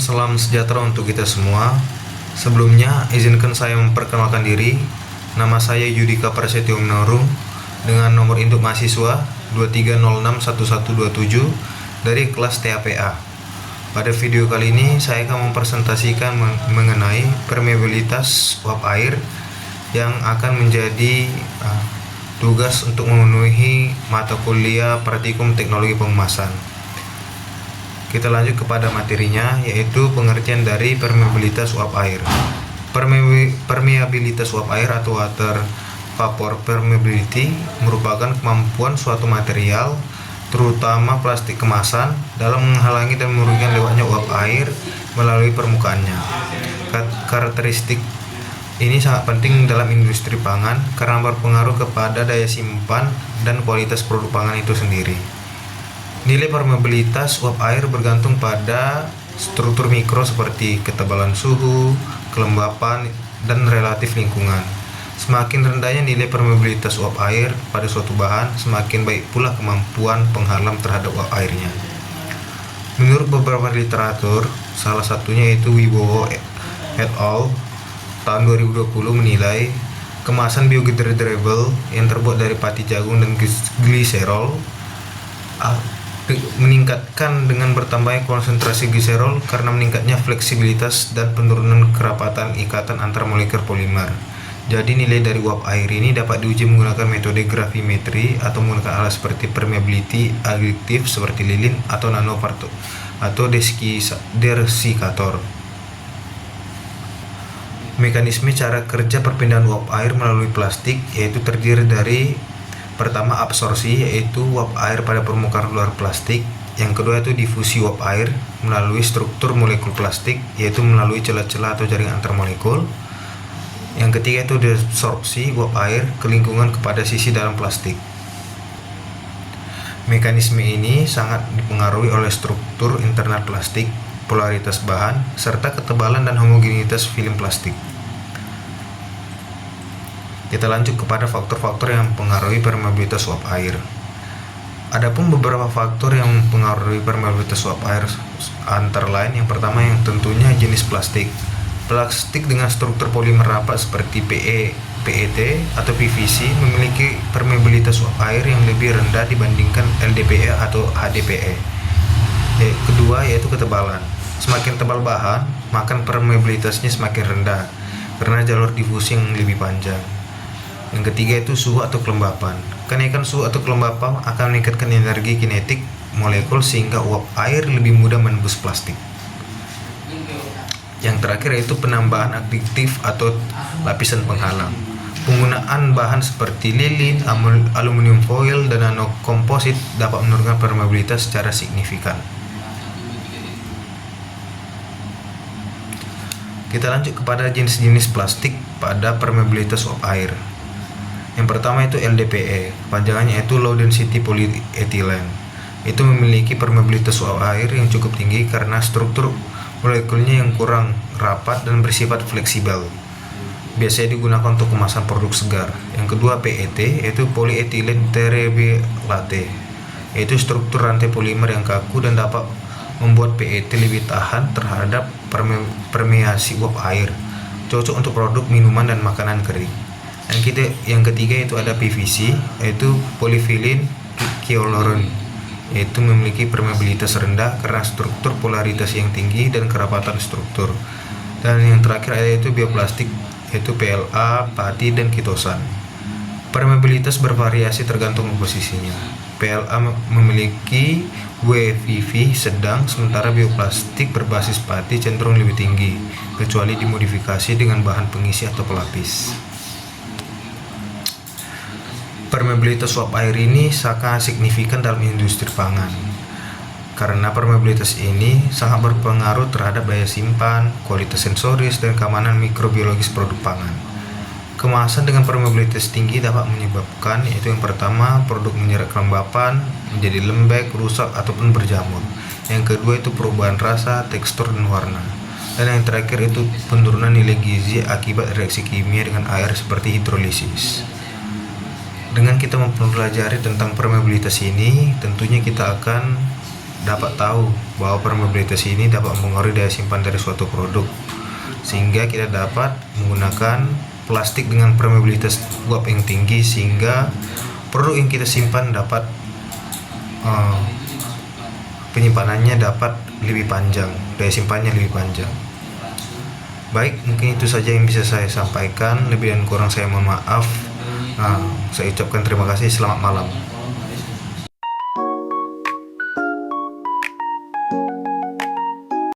salam sejahtera untuk kita semua. Sebelumnya, izinkan saya memperkenalkan diri. Nama saya Yudika Prasetyo Menorung dengan nomor induk mahasiswa 23061127 dari kelas TAPA. Pada video kali ini, saya akan mempresentasikan mengenai permeabilitas uap air yang akan menjadi tugas untuk memenuhi mata kuliah praktikum teknologi pengemasan. Kita lanjut kepada materinya, yaitu pengertian dari permeabilitas uap air. Permeabilitas uap air atau water vapor permeability merupakan kemampuan suatu material, terutama plastik kemasan, dalam menghalangi dan merugikan lewatnya uap air melalui permukaannya. Karakteristik ini sangat penting dalam industri pangan karena berpengaruh kepada daya simpan dan kualitas produk pangan itu sendiri. Nilai permeabilitas uap air bergantung pada struktur mikro seperti ketebalan suhu, kelembapan, dan relatif lingkungan. Semakin rendahnya nilai permeabilitas uap air pada suatu bahan, semakin baik pula kemampuan penghalang terhadap uap airnya. Menurut beberapa literatur, salah satunya yaitu Wibowo et al. Tahun 2020 menilai kemasan biodegradable yang terbuat dari pati jagung dan gliserol meningkatkan dengan bertambahnya konsentrasi gliserol karena meningkatnya fleksibilitas dan penurunan kerapatan ikatan antar molekul polimer. Jadi nilai dari uap air ini dapat diuji menggunakan metode gravimetri atau menggunakan alat seperti permeability additive seperti lilin atau nanopartikel atau desikator. Mekanisme cara kerja perpindahan uap air melalui plastik yaitu terdiri dari pertama absorpsi, yaitu uap air pada permukaan luar plastik. Yang kedua itu difusi uap air melalui struktur molekul plastik, yaitu melalui celah-celah atau jaringan antar molekul. Yang ketiga itu desorpsi uap air ke lingkungan kepada sisi dalam plastik. Mekanisme ini sangat dipengaruhi oleh struktur internal plastik, polaritas bahan, serta ketebalan dan homogenitas film plastik. Kita lanjut kepada faktor-faktor yang mempengaruhi permeabilitas uap air. Adapun beberapa faktor yang mempengaruhi permeabilitas uap air antara lain, yang pertama yang tentunya jenis plastik. Plastik dengan struktur polimer rapat seperti PE, PET atau PVC memiliki permeabilitas uap air yang lebih rendah dibandingkan LDPE atau HDPE. Kedua yaitu ketebalan. Semakin tebal bahan, maka permeabilitasnya semakin rendah karena jalur difusi yang lebih panjang. Yang ketiga itu suhu atau kelembapan. Kenaikan suhu atau kelembapan akan meningkatkan energi kinetik molekul sehingga uap air lebih mudah menembus plastik. Yang terakhir yaitu penambahan additif atau lapisan penghalang. Penggunaan bahan seperti lilin, aluminium foil, dan nanokomposit dapat menurunkan permeabilitas secara signifikan. Kita lanjut kepada jenis-jenis plastik pada permeabilitas uap air. Yang pertama itu LDPE, panjangannya itu Low Density Polyethylene. Itu memiliki permeabilitas uap air yang cukup tinggi karena struktur molekulnya yang kurang rapat dan bersifat fleksibel. Biasanya digunakan untuk kemasan produk segar. Yang kedua PET, yaitu Polyethylene Terephthalate. Yaitu struktur rantai polimer yang kaku dan dapat membuat PET lebih tahan terhadap permeasi uap air. Cocok untuk produk minuman dan makanan kering. Yang ketiga itu ada PVC, yaitu polyvinyl chlorine, yaitu memiliki permeabilitas rendah karena struktur polaritas yang tinggi dan kerapatan struktur. Dan yang terakhir yaitu bioplastik, yaitu PLA, pati, dan kitosan. Permeabilitas bervariasi tergantung posisinya. PLA memiliki WVV sedang, sementara bioplastik berbasis pati cenderung lebih tinggi, kecuali dimodifikasi dengan bahan pengisi atau pelapis. Permeabilitas uap air ini sangat signifikan dalam industri pangan karena permeabilitas ini sangat berpengaruh terhadap daya simpan, kualitas sensoris, dan keamanan mikrobiologis produk pangan. Kemasan dengan permeabilitas tinggi dapat menyebabkan yaitu yang pertama produk menyerap kelembapan, menjadi lembek, rusak, ataupun berjamur. Yang kedua itu perubahan rasa, tekstur, dan warna. Dan yang terakhir itu penurunan nilai gizi akibat reaksi kimia dengan air seperti hidrolisis. Dengan kita mempelajari tentang permeabilitas ini, tentunya kita akan dapat tahu bahwa permeabilitas ini dapat mempengaruhi daya simpan dari suatu produk, sehingga kita dapat menggunakan plastik dengan permeabilitas uap yang tinggi, sehingga produk yang kita simpan dapat penyimpanannya dapat lebih panjang, daya simpannya lebih panjang. Baik, mungkin itu saja yang bisa saya sampaikan. Lebih dan kurang saya mohon maaf. Saya ucapkan terima kasih. Selamat malam.